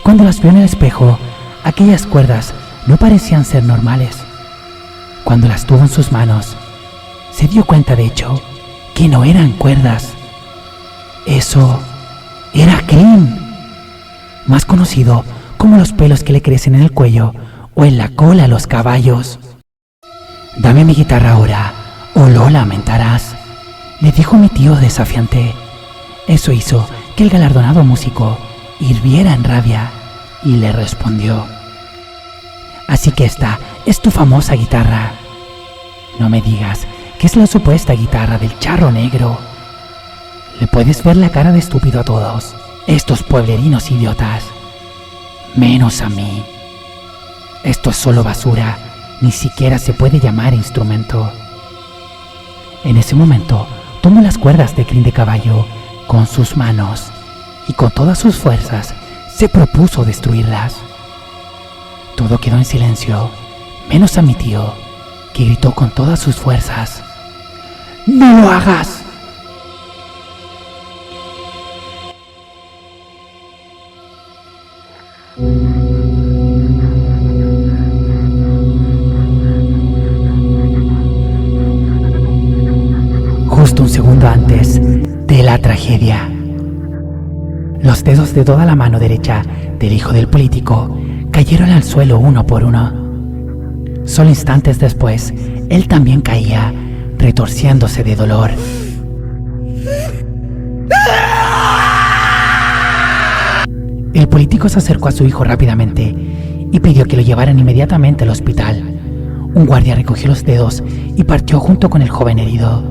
Cuando las vio en el espejo, aquellas cuerdas no parecían ser normales. Cuando las tuvo en sus manos, se dio cuenta de hecho que no eran cuerdas. Eso era crin, más conocido como los pelos que le crecen en el cuello o en la cola a los caballos. «Dame mi guitarra ahora o lo lamentarás», le dijo mi tío desafiante. Eso hizo que el galardonado músico hirviera en rabia y le respondió: Así que esta es tu famosa guitarra. No me digas que es la supuesta guitarra del charro negro. Le puedes ver la cara de estúpido a todos estos pueblerinos idiotas, menos a mí. Esto es solo basura, ni siquiera se puede llamar instrumento. En ese momento, tomó las cuerdas de crin de caballo con sus manos y con todas sus fuerzas se propuso destruirlas. Todo quedó en silencio, menos a mi tío, que gritó con todas sus fuerzas: ¡No lo hagas! Justo un segundo antes de la tragedia, los dedos de toda la mano derecha del hijo del político cayeron al suelo uno por uno. Solo instantes después, él también caía, retorciéndose de dolor. El político se acercó a su hijo rápidamente y pidió que lo llevaran inmediatamente al hospital. Un guardia recogió los dedos y partió junto con el joven herido.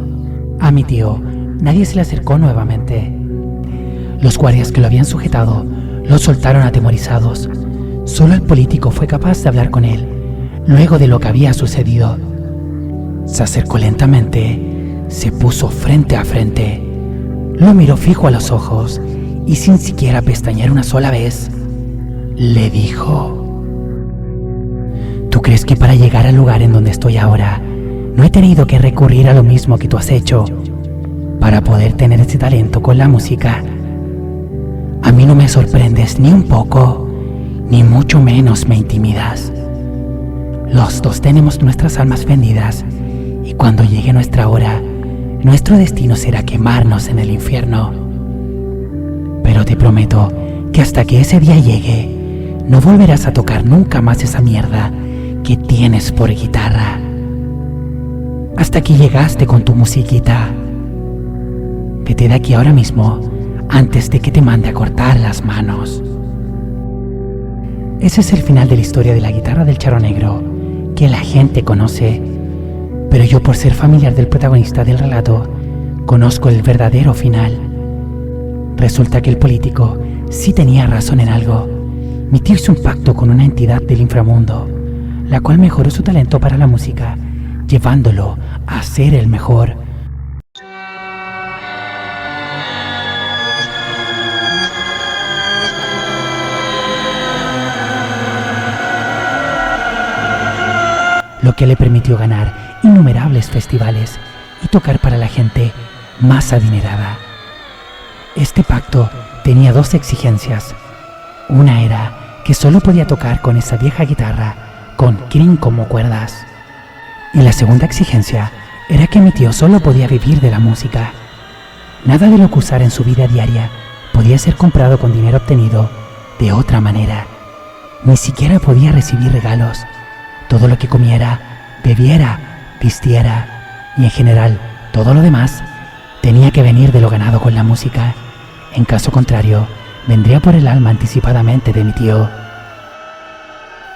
A mi tío nadie se le acercó nuevamente. Los guardias que lo habían sujetado lo soltaron atemorizados. Solo el político fue capaz de hablar con él luego de lo que había sucedido. Se acercó lentamente, se puso frente a frente, lo miró fijo a los ojos y sin siquiera pestañear una sola vez, le dijo: ¿Tú crees que para llegar al lugar en donde estoy ahora no he tenido que recurrir a lo mismo que tú has hecho para poder tener ese talento con la música? A mí no me sorprendes ni un poco, ni mucho menos me intimidas. Los dos tenemos nuestras almas vendidas y cuando llegue nuestra hora, nuestro destino será quemarnos en el infierno. Pero te prometo que hasta que ese día llegue, no volverás a tocar nunca más esa mierda que tienes por guitarra. Hasta aquí llegaste con tu musiquita. Vete de aquí ahora mismo, antes de que te mande a cortar las manos. Ese es el final de la historia de la guitarra del charro negro, que la gente conoce, pero yo, por ser familiar del protagonista del relato, conozco el verdadero final. Resulta que el político sí tenía razón en algo. Mi tío hizo un pacto con una entidad del inframundo, la cual mejoró su talento para la música, llevándolo a ser el mejor. Lo que le permitió ganar innumerables festivales y tocar para la gente más adinerada. Este pacto tenía dos exigencias. Una era que solo podía tocar con esa vieja guitarra con crin como cuerdas. Y la segunda exigencia era que mi tío solo podía vivir de la música. Nada de lo que usara en su vida diaria podía ser comprado con dinero obtenido de otra manera. Ni siquiera podía recibir regalos. Todo lo que comiera, bebiera, vistiera y en general todo lo demás tenía que venir de lo ganado con la música. En caso contrario, vendría por el alma anticipadamente de mi tío.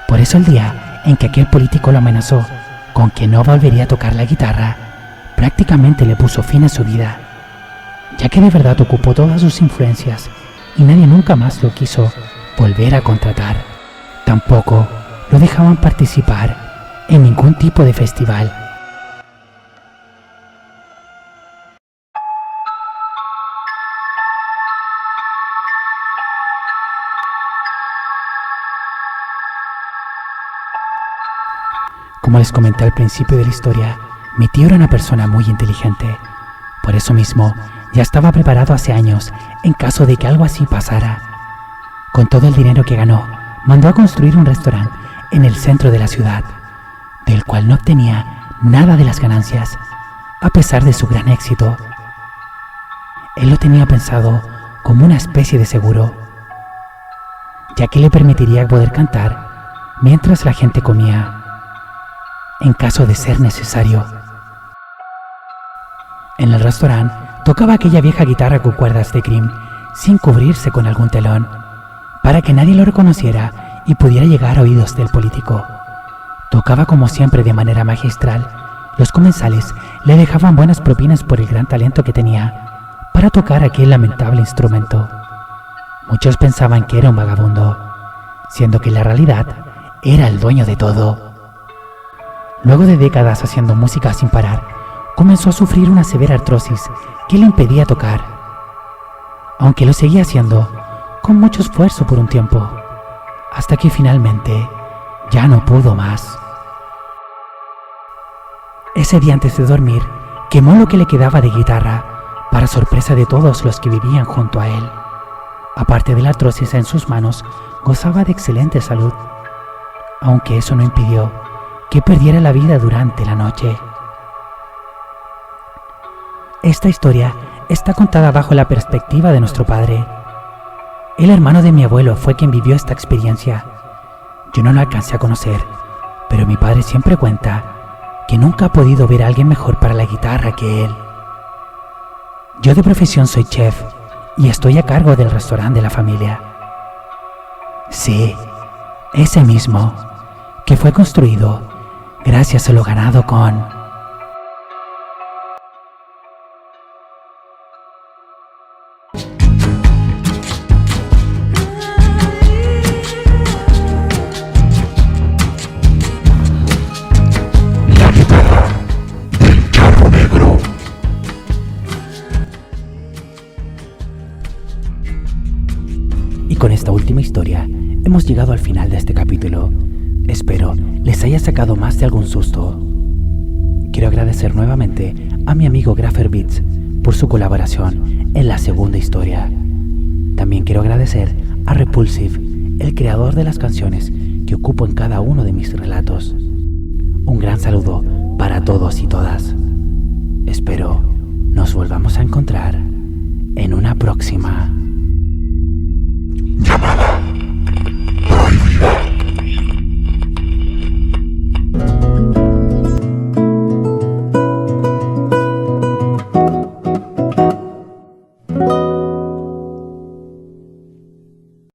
Por eso el día en que aquel político lo amenazó con que no volvería a tocar la guitarra, prácticamente le puso fin a su vida, ya que de verdad ocupó todas sus influencias y nadie nunca más lo quiso volver a contratar. Tampoco lo dejaban participar en ningún tipo de festival. Como les comenté al principio de la historia, mi tío era una persona muy inteligente. Por eso mismo, ya estaba preparado hace años en caso de que algo así pasara. Con todo el dinero que ganó, mandó a construir un restaurante en el centro de la ciudad, del cual no obtenía nada de las ganancias, a pesar de su gran éxito. Él lo tenía pensado como una especie de seguro, ya que le permitiría poder cantar mientras la gente comía, en caso de ser necesario. En el restaurante tocaba aquella vieja guitarra con cuerdas de crin sin cubrirse con algún telón, para que nadie lo reconociera y pudiera llegar a oídos del político. Tocaba como siempre de manera magistral. Los comensales le dejaban buenas propinas por el gran talento que tenía para tocar aquel lamentable instrumento. Muchos pensaban que era un vagabundo, siendo que en la realidad era el dueño de todo. Luego de décadas haciendo música sin parar, comenzó a sufrir una severa artrosis que le impedía tocar, aunque lo seguía haciendo con mucho esfuerzo por un tiempo, hasta que finalmente ya no pudo más. Ese día antes de dormir, quemó lo que le quedaba de guitarra, para sorpresa de todos los que vivían junto a él. Aparte de la artrosis en sus manos, gozaba de excelente salud, aunque eso no impidió que perdiera la vida durante la noche. Esta historia está contada bajo la perspectiva de nuestro padre. El hermano de mi abuelo fue quien vivió esta experiencia. Yo no lo alcancé a conocer, pero mi padre siempre cuenta que nunca ha podido ver a alguien mejor para la guitarra que él. Yo de profesión soy chef y estoy a cargo del restaurante de la familia. Sí, ese mismo, que fue construido gracias a lo ganado con... La guitarra del charro negro. Y con esta última historia hemos llegado al final de este capítulo. Espero les haya sacado más de algún susto. Quiero agradecer nuevamente a mi amigo Grapher Beats por su colaboración en la segunda historia. También quiero agradecer a Repulsive, el creador de las canciones que ocupo en cada uno de mis relatos. Un gran saludo para todos y todas. Espero nos volvamos a encontrar en una próxima Llamada